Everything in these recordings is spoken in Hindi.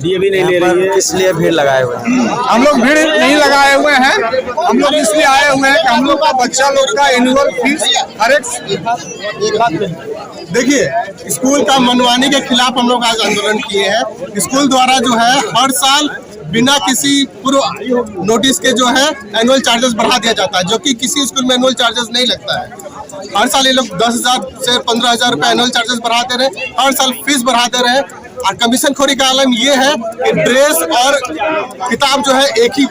डीएवी नहीं ले रही है, इसलिए भीड़ लगाए हुए हैं। हम लोग भीड़ नहीं लगाए हुए हैं, हम लोग इसलिए आए हुए हैं कि हम लोग का बच्चा लोग का एनुअल फीस हर एक देखिए, स्कूल का मनमानी के खिलाफ हम लोग आज आंदोलन किए हैं। स्कूल द्वारा जो है हर साल बिना किसी पूर्व नोटिस के जो है एनुअल चार्जेस बढ़ा दिया जाता है, जो कि किसी स्कूल में एनुअल चार्जेस नहीं लगता है। हर साल ये लोग 10,000 से 15,000 रुपए एनुअल चार्जेस बढ़ाते रहे, हर साल फीस बढ़ाते रहे। और कमीशन खोरी का आलम ये है कि ड्रेस और किताब जो है एक ही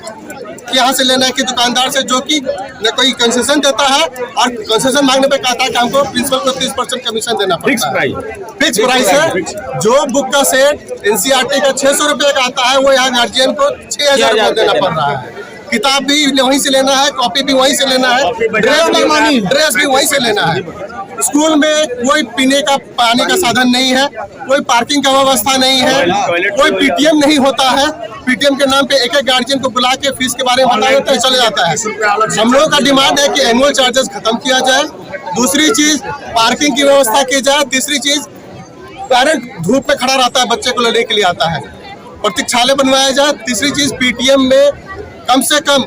यहाँ से लेना है कि दुकानदार से, जो कि न कोई कंसेशन देता है और कंसेशन मांगने पे कहता है कि हमको प्रिंसिपल को 30% कमीशन देना पड़ता है। फिक्स प्राइस है। जो बुक का सेट एनसीईआरटी का 600 रुपये का आता है, वो यहाँ गार्जियन को 6,000 रुपये देना पड़ रहा है। किताब भी वहीं से लेना है, कॉपी भी वहीं से लेना है, ड्रेस भी वहीं से लेना है। स्कूल में कोई पीने का पानी का साधन नहीं है, कोई पार्किंग का व्यवस्था नहीं है, कोई पीटीएम नहीं होता है। पीटीएम के नाम पे एक एक गार्जियन को बुला के फीस के बारे में बता देते हैं, चले जाता है। हम लोगों का डिमांड है कि एनुअल चार्जेस खत्म किया जाए। दूसरी चीज पार्किंग की व्यवस्था की जाए। तीसरी चीज पेरेंट धूप में खड़ा रहता है, बच्चे को लेने के लिए आता है, प्रतीक्षालय बनवाया जाए। तीसरी चीज पीटीएम में कम से कम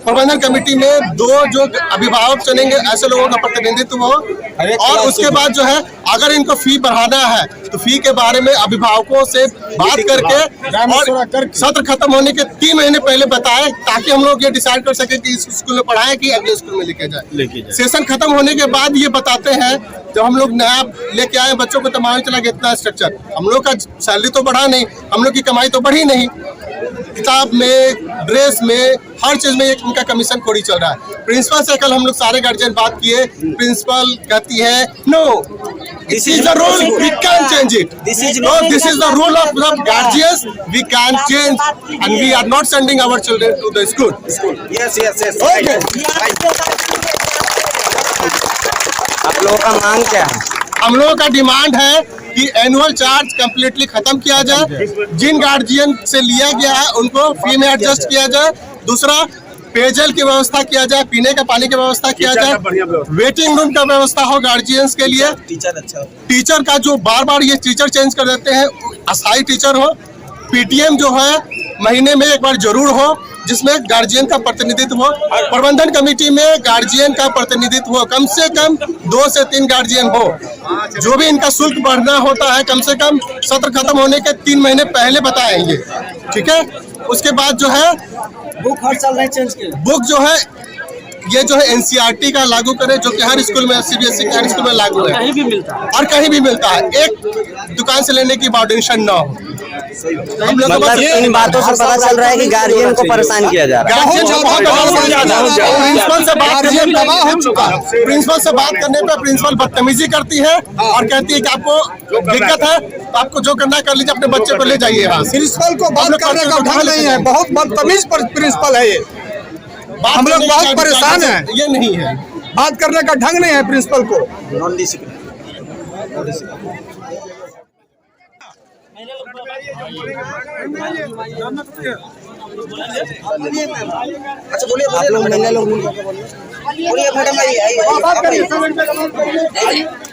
प्रबंधन कमेटी में 2 जो अभिभावक चुनेंगे ऐसे लोगों का प्रतिनिधित्व हो। और उसके बाद जो है अगर इनको फी बढ़ाना है तो फी के बारे में अभिभावकों से बात करके और सत्र खत्म होने के 3 महीने पहले बताएं, ताकि हम लोग ये डिसाइड कर सके कि इस स्कूल में पढ़ाएं कि अगले स्कूल में लेके जाए। सेशन खत्म होने के बाद ये बताते हैं, जब हम लोग नया लेके आए बच्चों को तो मालूम चला कि इतना स्ट्रक्चर, हम लोग का सैलरी तो बढ़ा नहीं, हम लोग की कमाई तो बढ़ी नहीं। किताब में, ड्रेस में, हर चीज में इनका कमीशन खोरी चल रहा है। प्रिंसिपल से कल हम लोग सारे गार्जियन बात किए, प्रिंसिपल कहती है no, this is the rule, we can change it. This is the rule of the guardians, we can change and we are not sending our children to the school. Yes yes yes. आप लोगों का मांग क्या है? हम लोगों का डिमांड है कि एनुअल चार्ज कम्प्लीटली खत्म किया जाए। जिन गार्जियन से लिया गया है उनको फी में एडजस्ट किया जाए। दूसरा, पेयजल की व्यवस्था किया जाए, पीने का पानी की व्यवस्था किया जाए, वेटिंग रूम का व्यवस्था हो गार्जियंस के लिए। टीचर का जो बार बार ये टीचर चेंज कर देते हैं, अस्थायी टीचर हो। पीटीएम जो है महीने में एक बार जरूर हो, जिसमें गार्जियन का प्रतिनिधित्व हो। प्रबंधन कमेटी में गार्जियन का प्रतिनिधित्व हो, कम से कम 2 से 3 गार्जियन हो। जो भी इनका शुल्क बढ़ना होता है कम से कम सत्र खत्म होने के 3 महीने पहले बताएंगे, ठीक है। उसके बाद जो है बुक हर साल नहीं चेंज किया। बुक जो है ये जो है एनसीईआरटी का लागू करे, जो कि हर स्कूल में, सीबीएसई के हर स्कूल में लागू है, कहीं भी मिलता है और कहीं भी मिलता है। एक दुकान से लेने की बाउंडेशन न हो। हम लोग मतलब इन बातों से पता चल रहा है कि गार्जियन को परेशान किया जा रहा है। प्रिंसिपल से बात करने पे प्रिंसिपल बदतमीजी करती है और कहती है कि आपको दिक्कत है तो आपको जो करना कर लीजिए, अपने बच्चे को ले जाइए। प्रिंसिपल को बात करने का ढंग नहीं है, बहुत बदतमीज प्रिंसिपल है ये। हम लोग बहुत परेशान हैं। ये नहीं है, बात करने का ढंग नहीं है प्रिंसिपल को। Non discipline. अच्छा बोलिए, आप लोग महिला लोग बोलिए मैडम,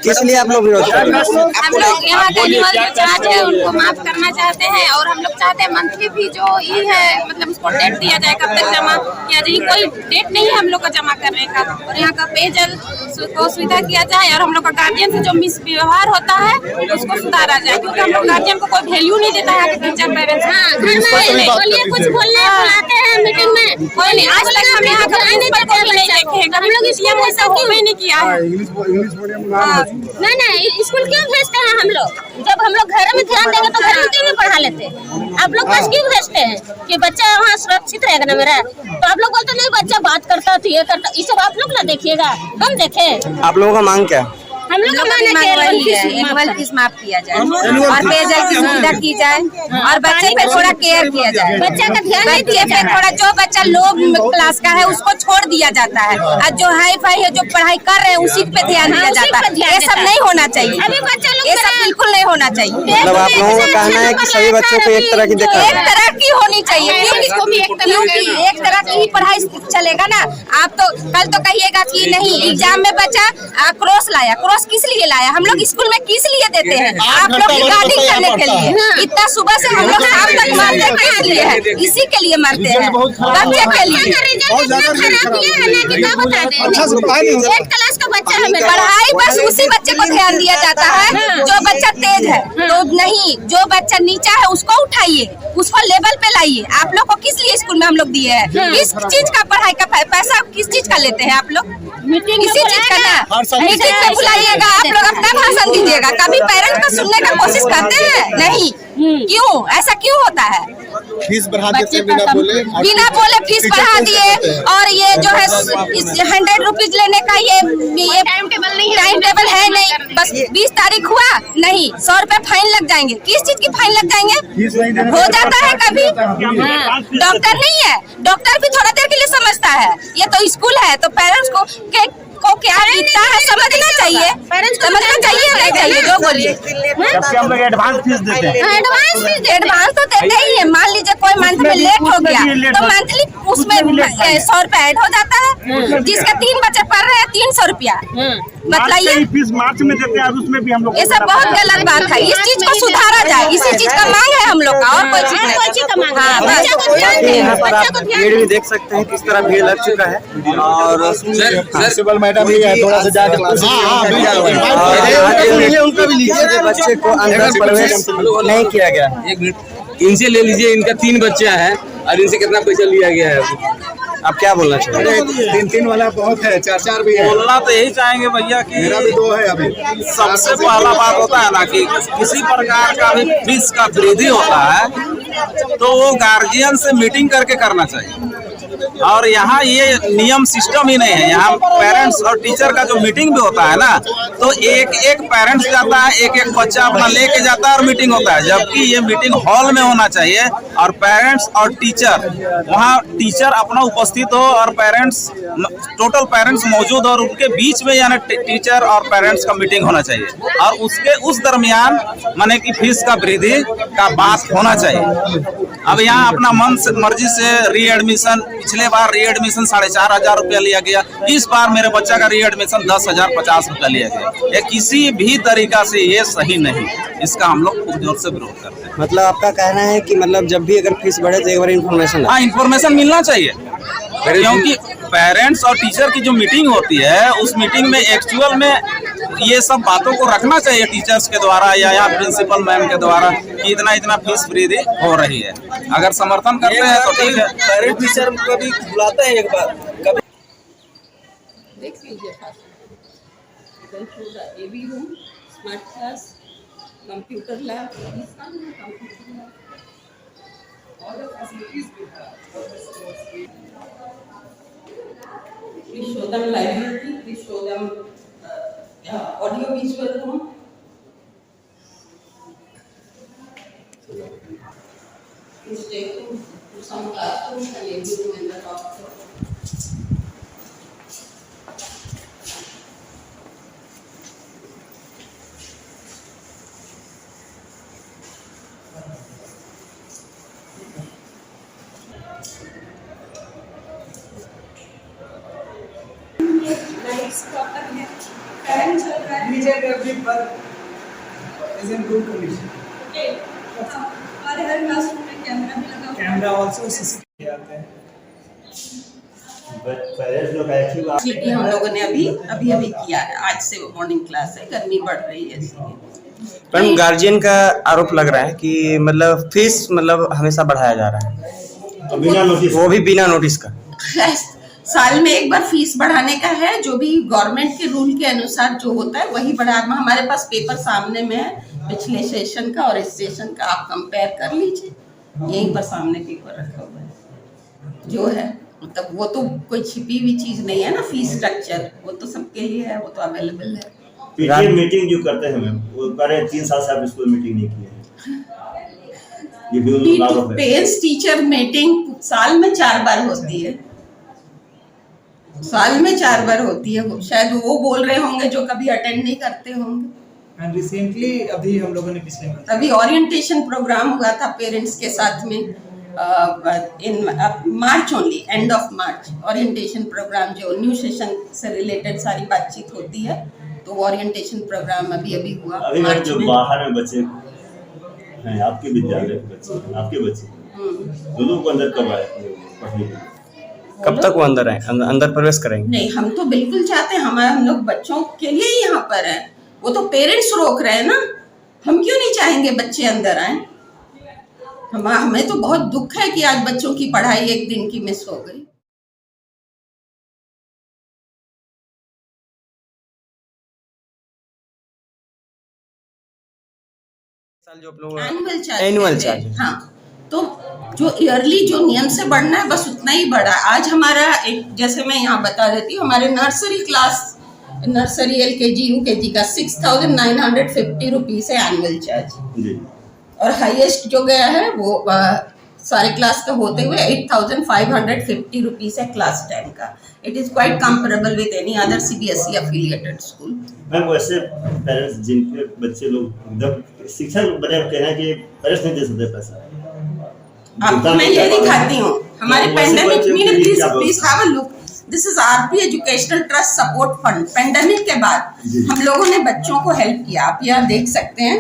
किस लिए आप लोग विरोध कर रहे हैं? हम लोग यहाँ का एनुअल चार्ज है उनको माफ करना चाहते हैं, और हम लोग चाहते हैं मंथली भी जो ये है, मतलब उसको डेट दिया जाए, कब तक जमा किया जाए। कोई डेट नहीं है हम लोग का जमा करने का। और यहाँ का पेयजल को सुविधा किया जाए, और हम लोग का गार्जियन से जो मिसव्यवहार होता है उसको सुधारा जाए, क्योंकि हम लोग गार्जियन को कोई वैल्यू नहीं देता है। टीचर पेरेंट्स बोलिए, कुछ बोलने बुलाते हैं मीटिंग में, कोई नहीं। आज तक हम यहाँ का प्रिंसिपल को भी नहीं देखे हैं, हम लोग इसलिए ऐसा क्यों नहीं किया है। नहीं, स्कूल क्यों भेजते हैं हम लोग? जब हम लोग घर में ध्यान देंगे तो घर में क्यों नहीं पढ़ा लेते? आप लोग बस क्यों भेजते हैं कि बच्चा वहाँ सुरक्षित रहेगा ना मेरा? तो आप लोग बोलते नहीं बच्चा बात करता तो ये करता, ये सब आप लोग ना देखिएगा, हम देखे। आप लोगों का मांग क्या है? हम लोग का मानना एनुअल फीस माफ किया जाए और पेयजल की सुविधा की जाए, और बच्चे पे थोड़ा केयर किया जाए। बच्चा का ध्यान नहीं दिया जाए। थोड़ा जो बच्चा लो क्लास का है उसको छोड़ दिया जाता है, और जो हाई फाई है, जो पढ़ाई कर रहे हैं उसी पे ध्यान दिया जाता है। ये सब नहीं होना चाहिए, ये सब बिल्कुल नहीं होना चाहिए। मतलब आप लोगों का कहना है कि सभी बच्चों को एक तरह की एक तरह की होनी चाहिए, क्योंकि एक तरह की ही पढ़ाई चलेगा ना। आप तो कल तो कहिएगा कि नहीं एग्जाम में बच्चा क्रॉस लाया, क्रॉस बस किस लिए लाया? हम लोग स्कूल में किस लिए देते हैं? 8 आप लोग घंटा की बस गाड़ी यहाँ करने के पढ़ता लिए। है। इतना सुबह से हम लोग शाम तक मारते किस लिए है? इसी के लिए मरते हैं, बच्चे के लिए। अच्छा से पढ़ाई नहीं होता। 8 क्लास का बच्चा हमें पढ़ाई बस उसी बच्चे को ध्यान दिया जाता है जो बच्चा तेज है। तो नहीं, जो बच्चा नीचा है उसको उठाइए, उसको लेवल पे लाइए। आप लोग को किस लिए स्कूल में हम लोग दिए हैं? किस चीज का पढ़ाई का पैसा किस चीज का लेते हैं आप लोग? मीटिंग इसी चीज का ना। मीटिंग में बुलाइएगा, आप लोग अपना भाषण दीजिएगा। कभी पेरेंट्स को सुनने का कोशिश करते हैं? नहीं। क्यों ऐसा क्यों होता है? फीस बढ़ा देते हैं बिना बोले फीस बढ़ा दिए। और ये जो है 100 रुपीज लेने का ये टाइम टेबल है नहीं। बस 20 तारीख हुआ नहीं, 100 रुपए फाइन लग जाएंगे। किस चीज की फाइन लग जाएंगे? हो जाता है कभी। डॉक्टर नहीं है, डॉक्टर भी थोड़ा देर के लिए समझता है। ये तो स्कूल है, तो पेरेंट्स को क्या बीतता है समझना चाहिए। समझना चाहिए नहीं चाहिए जो बोलिए। जबकि हम लोग एडवांस फीस देते हैं। एडवांस तो देते ही है। मान लीजिए कोई मंथ में लेट हो गया तो मंथली उसमें 100 रुपया ऐड हो जाता है। जिसका 3 बच्चे पढ़ रहे हैं 300 रुपया। बताइए, फीस मार्च में देते हैं, उसमें भी हम लोग ये सब बहुत गलत बात है। इस चीज को सुधारा जाए, इसी चीज का मांग है हम लोग का, और कोई चीज नहीं। हाँ, यहाँ पर आप भीड़ भी देख सकते हैं किस तरह भीड़ लग चुका है। और प्रिंसिपल मैडम भी है, थोड़ा सा जाके उनका भी लीजिए। बच्चे को अंदर प्रवेश नहीं किया गया। एक मिनट, इनसे ले लीजिए। इनका 3 बच्चा है और इनसे कितना पैसा लिया गया है? आप क्या बोलना चाहेंगे? 3 वाला बहुत है, 4 भी है। बोलना तो यही चाहेंगे भैया कि मेरा भी 2 है अभी। सबसे पहला बात होता है ना कि किसी प्रकार का भी फीस का वृद्धि होता है तो वो गार्जियन से मीटिंग करके करना चाहिए। और यहाँ ये नियम सिस्टम ही नहीं है। यहाँ पेरेंट्स और टीचर का जो मीटिंग भी होता है ना, तो एक पेरेंट्स जाता है, एक बच्चा अपना लेके जाता है और मीटिंग होता है। जबकि ये मीटिंग हॉल में होना चाहिए और पेरेंट्स और टीचर, वहाँ टीचर अपना उपस्थित हो और पेरेंट्स, टोटल पेरेंट्स मौजूद और उनके बीच में यानी टीचर और पेरेंट्स का मीटिंग होना चाहिए। और उसके उस दरमियान माने कि फीस का वृद्धि का बात होना चाहिए। अब यहाँ अपना मन से मर्जी से री एडमिशन, पिछले बार री एडमिशन 4,500 रुपया लिया गया। इस बार मेरे बच्चा का री एडमिशन 10,050 रुपया लिया गया। ये किसी भी तरीका से ये सही नहीं। इसका हम लोग खूब जोर से विरोध करते हैं। मतलब आपका कहना है कि मतलब जब भी अगर फीस बढ़े तो एक बार इन्फॉर्मेशन, हाँ, इन्फॉर्मेशन मिलना चाहिए। क्योंकि पेरेंट्स और टीचर की जो मीटिंग होती है, उस मीटिंग में एक्चुअल में ये सब बातों को रखना चाहिए टीचर्स के द्वारा या प्रिंसिपल मैम के द्वारा कि इतना फीस वृद्धि हो रही है। अगर समर्थन करते हैं तो ठीक है। पेरेंट टीचर कभी बुलाते हैं एक बार कभी। देख लीजिए AB room, smart class, computer lab, please show them library, please show them audio visual room. Please take to some classrooms and every room in the top floor. हमारे हर क्लासरूम में कैमरा भी लगा, कैमरा ऑल्सो सीसीटीवी आते हैं। एक्चुअली हम लोगों ने अभी किया है। आज से मॉर्निंग क्लास है, गर्मी बढ़ रही है इसलिए। पर गार्जियन का आरोप लग रहा है कि मतलब फीस मतलब हमेशा बढ़ाया जा रहा है बिना नोटिस, वो भी बिना नोटिस का। साल में एक बार फीस बढ़ाने का है, जो भी गवर्नमेंट के रूल के अनुसार जो होता है वही बढ़ा। हमारे पास पेपर सामने में है, पिछले सेशन का और इस सेशन का आप कंपेयर कर लीजिए। यहीं पर सामने पेपर रखा हुआ है जो है, मतलब वो तो कोई छिपी हुई चीज नहीं है ना। फीस स्ट्रक्चर वो तो सबके लिए है, वो तो अवेलेबल है। पीटीए मीटिंग जो करते हैं मैम, वो करे 3 साल से आप स्कूल मीटिंग नहीं की है। ये भी उनको लागू है। पेरेंट्स टीचर मीटिंग साल में 4 बार होती है, साल में 4 बार होती है। शायद वो बोल रहे होंगे जो कभी अटेंड नहीं करते होंगे। एंड रिसेंटली अभी हम लोगों ने पिछले अभी ओरिएंटेशन प्रोग्राम हुआ था पेरेंट्स के साथ में in March only, end of March. Orientation program जो न्यू सेशन से रिलेटेड सारी बातचीत होती है, तो ओरिएंटेशन प्रोग्राम अभी हुआ अभी मार्च जो में। बाहर में बच्चे हैं, आपके विद्यालय के बच्चे, आपके बच्चे, वो लोग अंदर कब आए पढ़ने के लिए? कब तक वो अंदर आए, अंदर प्रवेश करेंगे? नहीं, हम तो बिल्कुल चाहते हैं, हम लोग बच्चों के लिए ही यहाँ पर हैं। वो तो पेरेंट्स रोक रहे हैं ना, हम क्यों नहीं चाहेंगे बच्चे अंदर आए? हमें तो बहुत दुख है कि आज बच्चों की पढ़ाई एक दिन की मिस हो गई। साल जो आप लोग एनुअल चार्ज, हाँ, तो जो ईयरली जो नियम से बढ़ना है बस उतना ही बढ़ा। आज हमारा एक, जैसे मैं यहाँ बता देती हूँ, हमारे नर्सरी LKG UKG का 6,950 रुपीज है एनुअल चार्ज, और हाईएस्ट जो गया है वो सारे क्लास का होते हुए 8,550 रुपीज है क्लास 10 का। It is quite comparable with any other CBSE affiliated school. Ma'am वैसे पेरेंट्स जिनके बच्चे लोग एकदम शिक्षा बने कह रहे हैं कि पेरेंट्स नहीं दे सकते पैसा, आपको मैं ये दिखाती हूँ हमारे पेंडेमिक में, please have a look. This is RP educational trust support fund. Pandemic के बाद हम लोगों ने बच्चों को हेल्प किया। आप यहाँ देख सकते हैं,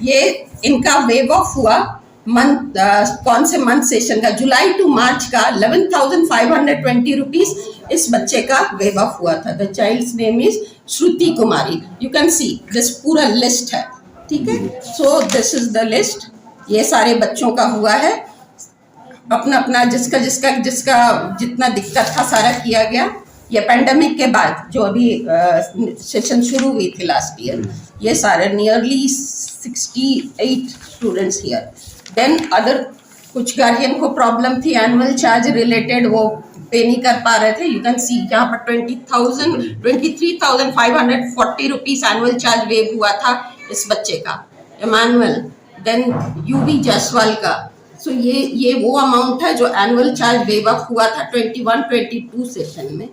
ये इनका वेव ऑफ हुआ मंथ, कौन से मंथ सेशन का, जुलाई टू मार्च का 11,520 रुपीज इस बच्चे का वेव ऑफ हुआ था। The child's name is Shruti Kumari. You can see this पूरा लिस्ट है, ठीक है। So this is the list, ये सारे बच्चों का हुआ है। अपना अपना जिसका जिसका जिसका जितना दिक्कत था सारा किया गया। ये पेंडेमिक के बाद जो अभी सेशन शुरू हुई थी लास्ट ईयर, ये सारे nearly 68 students here. Then other कुछ गार्जियन को प्रॉब्लम थी एनुअल चार्ज रिलेटेड, वो पे नहीं कर पा रहे थे। यू कैन सी यहाँ पर 23,540 रुपीज एनुअल चार्ज वेव हुआ था इस बच्चे का, इमानुअल। देन UB जायसवाल का, सो ये वो अमाउंट है जो एनुअल चार्ज वेव अप हुआ था 21-22 सेशन में।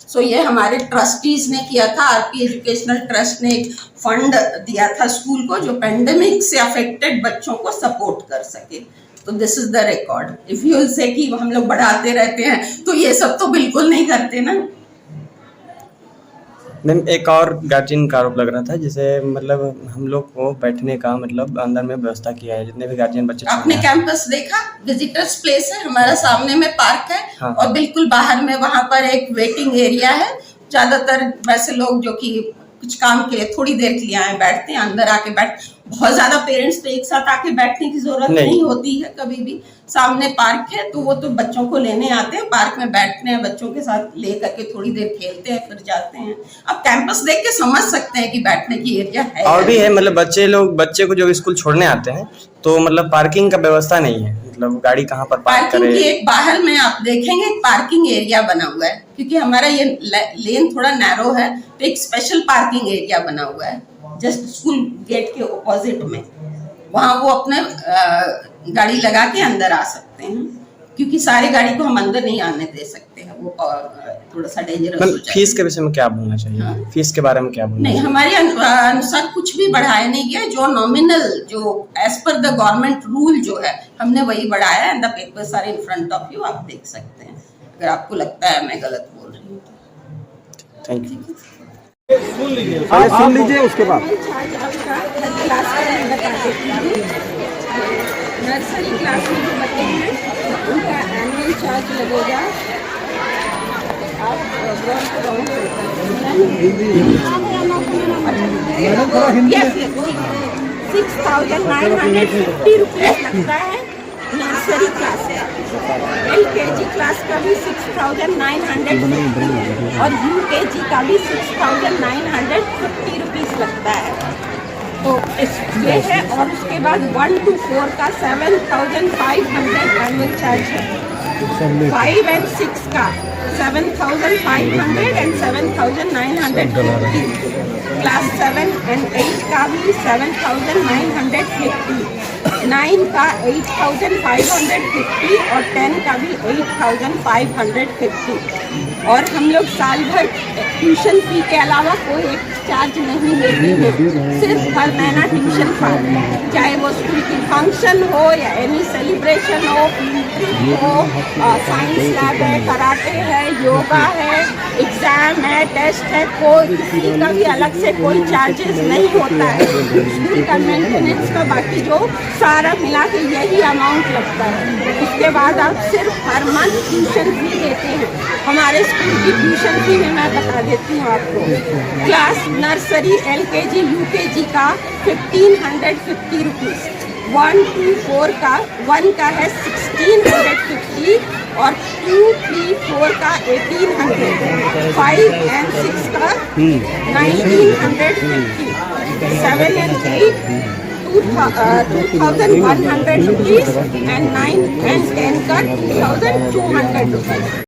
सो ये हमारे ट्रस्टीज ने किया था। RP एजुकेशनल ट्रस्ट ने एक फंड दिया था स्कूल को जो पेंडेमिक से अफेक्टेड बच्चों को सपोर्ट कर सके। तो this is the record. If you will say कि हम लोग बढ़ाते रहते हैं, तो ये सब तो बिल्कुल नहीं करते ना। मैम एक और गार्जियन का आरोप लग रहा था, जैसे मतलब हम लोग को बैठने का मतलब अंदर में व्यवस्था किया है, जितने भी गार्जियन बच्चे। आपने कैंपस देखा, विजिटर्स प्लेस है, हमारा सामने में पार्क है। हाँ। और बिल्कुल बाहर में वहाँ पर एक वेटिंग एरिया है। ज्यादातर वैसे लोग जो कि कुछ काम के लिए थोड़ी देर के लिए आए बैठते हैं, अंदर आके बहुत ज्यादा पेरेंट्स तो एक साथ आके बैठने की जरूरत नहीं होती है कभी भी। सामने पार्क है तो वो तो बच्चों को लेने आते हैं, पार्क में बैठते हैं, बच्चों के साथ ले करके थोड़ी देर खेलते हैं, फिर जाते हैं। अब कैंपस देख के समझ सकते हैं कि बैठने की एरिया है। और भी है, मतलब बच्चे को जो स्कूल छोड़ने आते हैं तो मतलब पार्किंग का व्यवस्था नहीं है, मतलब गाड़ी कहाँ पर पार्क पार्किंग की एक बाहर में आप देखेंगे एक पार्किंग एरिया बना हुआ है, क्योंकि हमारा ये लेन थोड़ा नैरो है, तो एक स्पेशल पार्किंग एरिया बना हुआ है जस्ट स्कूल गेट के ऑपोजिट में। वहाँ वो अपने गाड़ी लगा के अंदर आ सकते हैं, क्योंकि सारे गाड़ी को हम अंदर नहीं आने दे सकते हैं, वो थोड़ा सा डेंजरस हो जाता है। फीस के विषय में क्या बोलना चाहिए? हाँ। फीस के बारे में क्या बोलना? नहीं, हमारे अनुसार कुछ भी बढ़ाया नहीं गया। जो नॉमिनल जो as per the government rule जो है हमने वही बढ़ाया है। And the papers are in front of you, आप देख सकते हैं अगर आपको लगता है मैं गलत बोल रही हूँ। Thank you. सुन लीजिए उसके बाद नर्सरी क्लास में जो बच्चे हैं उनका एनुअल चार्ज लगेगा। आप 6,950 रुपीज लगता है नर्सरी क्लास है। LKG क्लास का भी 6,950 और UKG का भी 6,950 रुपीज लगता है। तो ये है। और उसके बाद 1 to 4 का 7,500 एनुअल चार्ज है। 5 and 6 का 7,500 and 7,950। क्लास 7 and 8 का भी 7,950। 9 का 8,550 और 10 का भी 8,550। और हम लोग साल भर ट्यूशन फी के अलावा कोई एक चार्ज नहीं लेते हैं, सिर्फ हर महीना ट्यूशन फी, चाहे वो स्कूल की फंक्शन हो या एनी सेलिब्रेशन सेलिब्रेशन हो, साइंस लैब है, कराटे है, योगा है, एग्जाम है, टेस्ट है, कोई किसी का भी अलग से कोई चार्जेस नहीं होता है। स्कूल का मेंटेनेंस का बाकी जो सारा मिला के यही अमाउंट लगता है। उसके बाद आप सिर्फ हर मंथ ट्यूशन फी देते हैं। हमारे स्कूल की ट्यूशन फी में मैं बता देती हूँ आपको। क्लास नर्सरी LKG UKG का 1550 रुपीज़, 1 to 4 का 1 का है 1650 और 2, 3, 4 का 1800, 5 and 6 का 1950, 7 and 8 2100 रुपीज़ एंड 9 and 10 का 2200 रुपीज़।